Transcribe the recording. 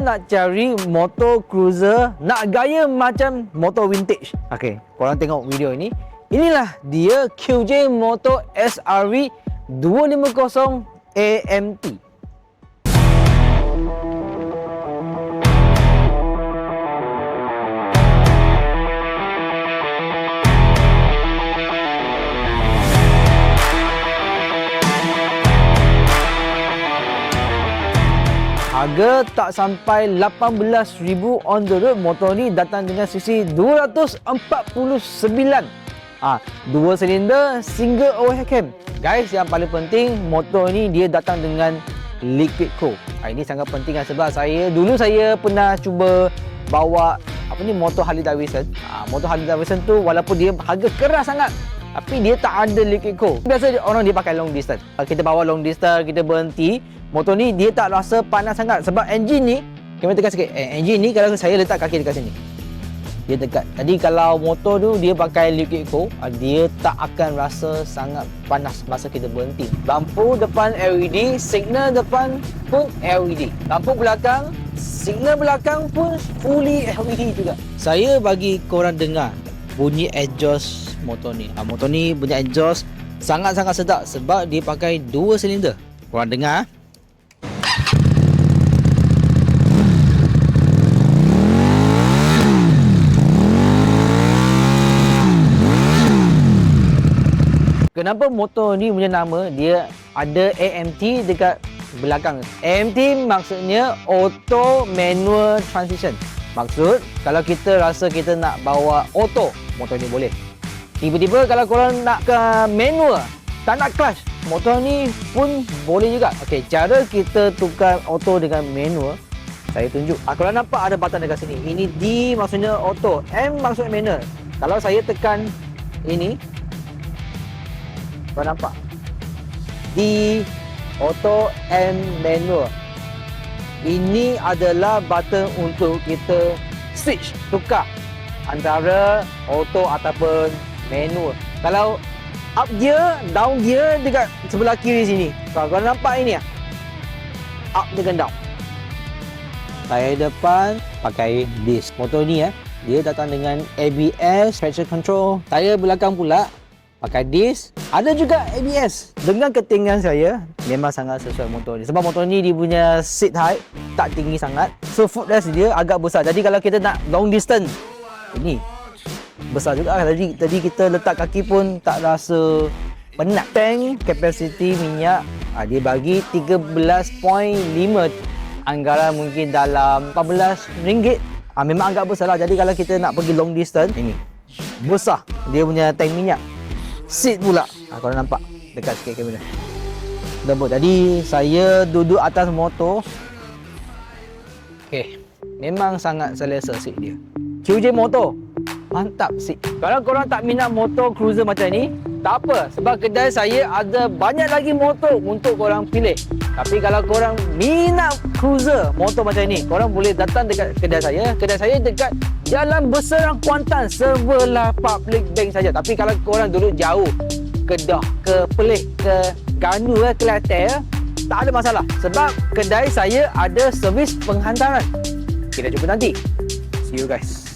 Nak cari motor cruiser, nak gaya macam motor vintage. Okey, korang tengok video ini. Inilah dia QJ Moto SRV 250 AMT. Harga tak sampai 18,000 on the road. Motor ni datang dengan sisi 249. 2 silinder, single overhead cam. Guys, yang paling penting, motor ni dia datang dengan liquid cool. Ini sangat penting sebab dulu saya pernah cuba bawa motor Harley Davidson. Motor Harley Davidson tu walaupun dia harga keras sangat, tapi dia tak ada liquid cool. Biasa orang dia pakai long distance. Kita bawa long distance, kita berhenti, motor ni dia tak rasa panas sangat sebab enjin ni, kamera tekan sikit. Enjin ni kalau saya letak kaki dekat sini, dia dekat. Jadi kalau motor tu dia pakai liquid cool, dia tak akan rasa sangat panas masa kita berhenti. Lampu depan LED, signal depan pun LED. Lampu belakang, signal belakang pun fully LED juga. Saya bagi korang dengar bunyi exhaust motor ni. Motor ni bunyi exhaust sangat-sangat sedap sebab dia pakai 2 silinder. Korang dengar. Kenapa motor ni punya nama dia ada AMT dekat belakang? AMT maksudnya Auto Manual Transmission. Maksud kalau kita rasa kita nak bawa auto, motor ni boleh. Tiba-tiba kalau korang nak ke manual, tak nak clutch, motor ni pun boleh juga. Okey, cara kita tukar auto dengan manual, saya tunjuk. Korang nampak ada button dekat sini. Ini D maksudnya auto, M maksudnya manual. Kalau saya tekan ini, korang nampak? D auto, M manual. Ini adalah button untuk kita switch, tukar antara auto ataupun manual. Kalau up gear, down gear dekat sebelah kiri sini. Kalau korang nampak ini up dengan down. Tayar depan pakai disc. Motor ni dia datang dengan ABS, traction control. Tayar belakang pula pakai disc, ada juga ABS. Dengan ketinggian saya, memang sangat sesuai motor ni. Sebab motor ni dia punya seat height tak tinggi sangat. So footrest dia agak besar. Jadi kalau kita nak long distance, ini besar juga. Tadi kita letak kaki pun tak rasa penat. Tank capacity minyak, dia bagi 13.5. Anggaran mungkin dalam RM14. Memang agak besar lah. Jadi kalau kita nak pergi long distance, ini besar dia punya tank minyak. Seat pula, korang nampak dekat sikit kamera. Lembut. Jadi saya duduk atas motor. Okey, memang sangat selesa seat dia. QJ Moto, mantap seat. Kalau korang tak minat motor cruiser macam ni, tak apa, sebab kedai saya ada banyak lagi motor untuk korang pilih. Tapi kalau korang minat cruiser motor macam ni, korang boleh datang dekat kedai saya. Kedai saya dekat Jalan Berserang Kuantan, sebelah Public Bank saja. Tapi kalau korang duduk jauh, Kedah, ke Perlis, ke Ganu, ke Kelantan, tak ada masalah. Sebab kedai saya ada servis penghantaran. Kita jumpa nanti. See you guys.